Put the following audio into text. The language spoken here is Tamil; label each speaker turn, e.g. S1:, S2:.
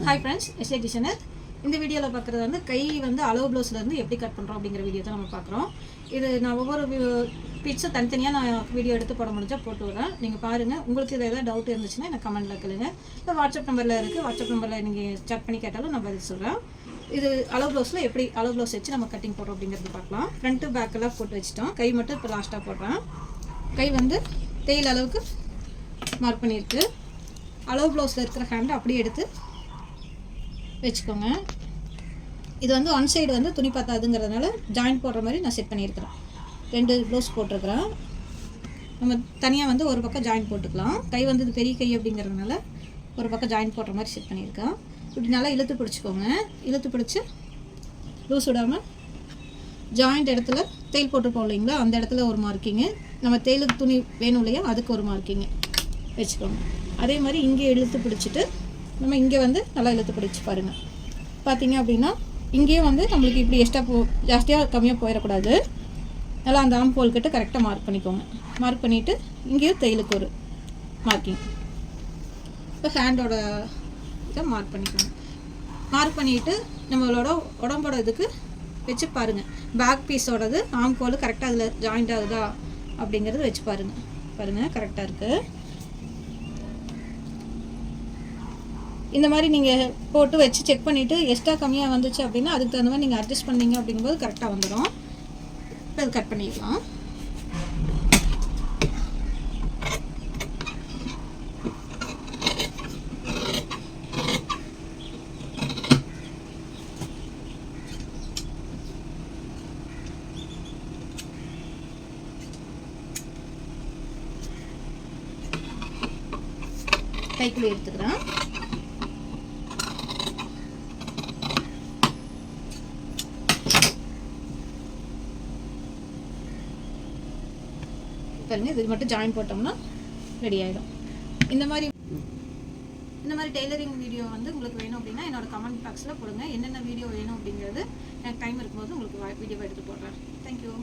S1: Hi friends, S A designer. இந்த வீடியோவில் பார்க்குறது வந்து கை வந்து அளவு ப்ளவுஸ்லேருந்து எப்படி கட் பண்ணுறோம் அப்படிங்கிற வீடியோ தான் நம்ம பார்க்குறோம். இது நான் ஒவ்வொரு பிட்ஸும் தனித்தனியாக நான் வீடியோ எடுத்து போட முடிஞ்சால் போட்டு விட்றேன். நீங்கள் பாருங்கள். உங்களுக்கு இதில் ஏதாவது டவுட் இருந்துச்சுன்னா எனக்கு கமெண்ட்டில் கேளுங்க. இப்போ வாட்ஸ்அப் நம்பரில் இருக்குது. வாட்ஸ்அப் நம்பரில் நீங்கள் செக் பண்ணி கேட்டாலும் நான் பதில் சொல்கிறேன். இது அளவு ப்ளவுஸில் எப்படி அளவு ப்ளவுஸ் வச்சு நம்ம கட்டிங் போடுறோம் அப்படிங்கிறது பார்க்கலாம். ஃப்ரண்ட்டு பேக்கெல்லாம் போட்டு வச்சுட்டோம். கை மட்டும் இப்போ லாஸ்ட்டாக போடுறேன். கை வந்து தேயில் அளவுக்கு மார்க் பண்ணியிருக்கு. அளவு ப்ளவுஸில் இருக்கிற ஹேண்டை அப்படியே எடுத்து வச்சுக்கோங்க. இது வந்து ஒன் சைடு வந்து துணி பார்த்தாதுங்கிறதுனால ஜாயிண்ட் போடுற மாதிரி நான் செட் பண்ணியிருக்கிறேன். 2 ப்ளவுஸ் போட்டிருக்கிறேன். நம்ம தனியாக வந்து ஒரு பக்கம் ஜாயிண்ட் போட்டுக்கலாம். கை வந்து இது பெரிய கை அப்படிங்கிறதுனால ஒரு பக்கம் ஜாயிண்ட் போடுற மாதிரி செட் பண்ணியிருக்கேன். இப்படி நல்லா இழுத்து பிடிச்சிக்கோங்க. இழுத்து பிடிச்சி லூஸ் விடாமல் ஜாயிண்ட் இடத்துல தேயில் போட்டுருப்போம் இல்லைங்களா, அந்த இடத்துல ஒரு மார்க்கிங்கு, நம்ம தேயிலுக்கு துணி வேணும் இல்லையா, அதுக்கு ஒரு மார்க்கிங்கு வச்சுக்கோங்க. அதே மாதிரி இங்கே இழுத்து பிடிச்சிட்டு நம்ம இங்கே வந்து நல்லா இழுத்து பிடிச்சி பாருங்கள். பார்த்தீங்க அப்படின்னா இங்கேயும் வந்து நம்மளுக்கு இப்படி எக்ஸ்ட்ரா ஜாஸ்தியாக கம்மியாக போயிடக்கூடாது. நல்லா அந்த ஆம் ஹோல் கிட்ட கரெக்டாக மார்க் பண்ணிக்கோங்க. மார்க் பண்ணிவிட்டு இங்கேயும் தையலுக்கு ஒரு மார்க்கிங். இப்போ ஹேண்டோட இதை மார்க் பண்ணிக்கோங்க. மார்க் பண்ணிவிட்டு நம்மளோட உடம்போட இதுக்கு வச்சு பாருங்கள். பேக் பீஸோடது ஆம் ஹோல் கரெக்டாக அதில் ஜாயிண்ட் ஆகுதா அப்படிங்கிறது வச்சு பாருங்கள் கரெக்டாக இருக்குது. இந்த மாதிரி நீங்கள் போட்டு வச்சு செக் பண்ணிவிட்டு எக்ஸ்ட்ரா கம்மியாக வந்துச்சு அப்படின்னா அதுக்கு தகுந்த மாதிரி நீங்கள் அட்ஜஸ்ட் பண்ணிங்க அப்படிங்கும்போது கரெக்டாக வந்துடும். இப்போ அது கட் பண்ணிக்கலாம். கைக்குள்ளே எடுத்துக்கிறேன். பாருங்க, இது மட்டும் ஜாயின் போட்டோம்னா ரெடி ஆகிடும். இந்த மாதிரி டெய்லரிங் வீடியோ வந்து உங்களுக்கு வேணும் அப்படின்னா என்னோட கமெண்ட் பாக்ஸில் போடுங்க. என்னென்ன வீடியோ வேணும் அப்படிங்கிறது எனக்கு டைம் இருக்கும்போது உங்களுக்கு வீடியோவை எடுத்து போடுறேன். தேங்க்யூ.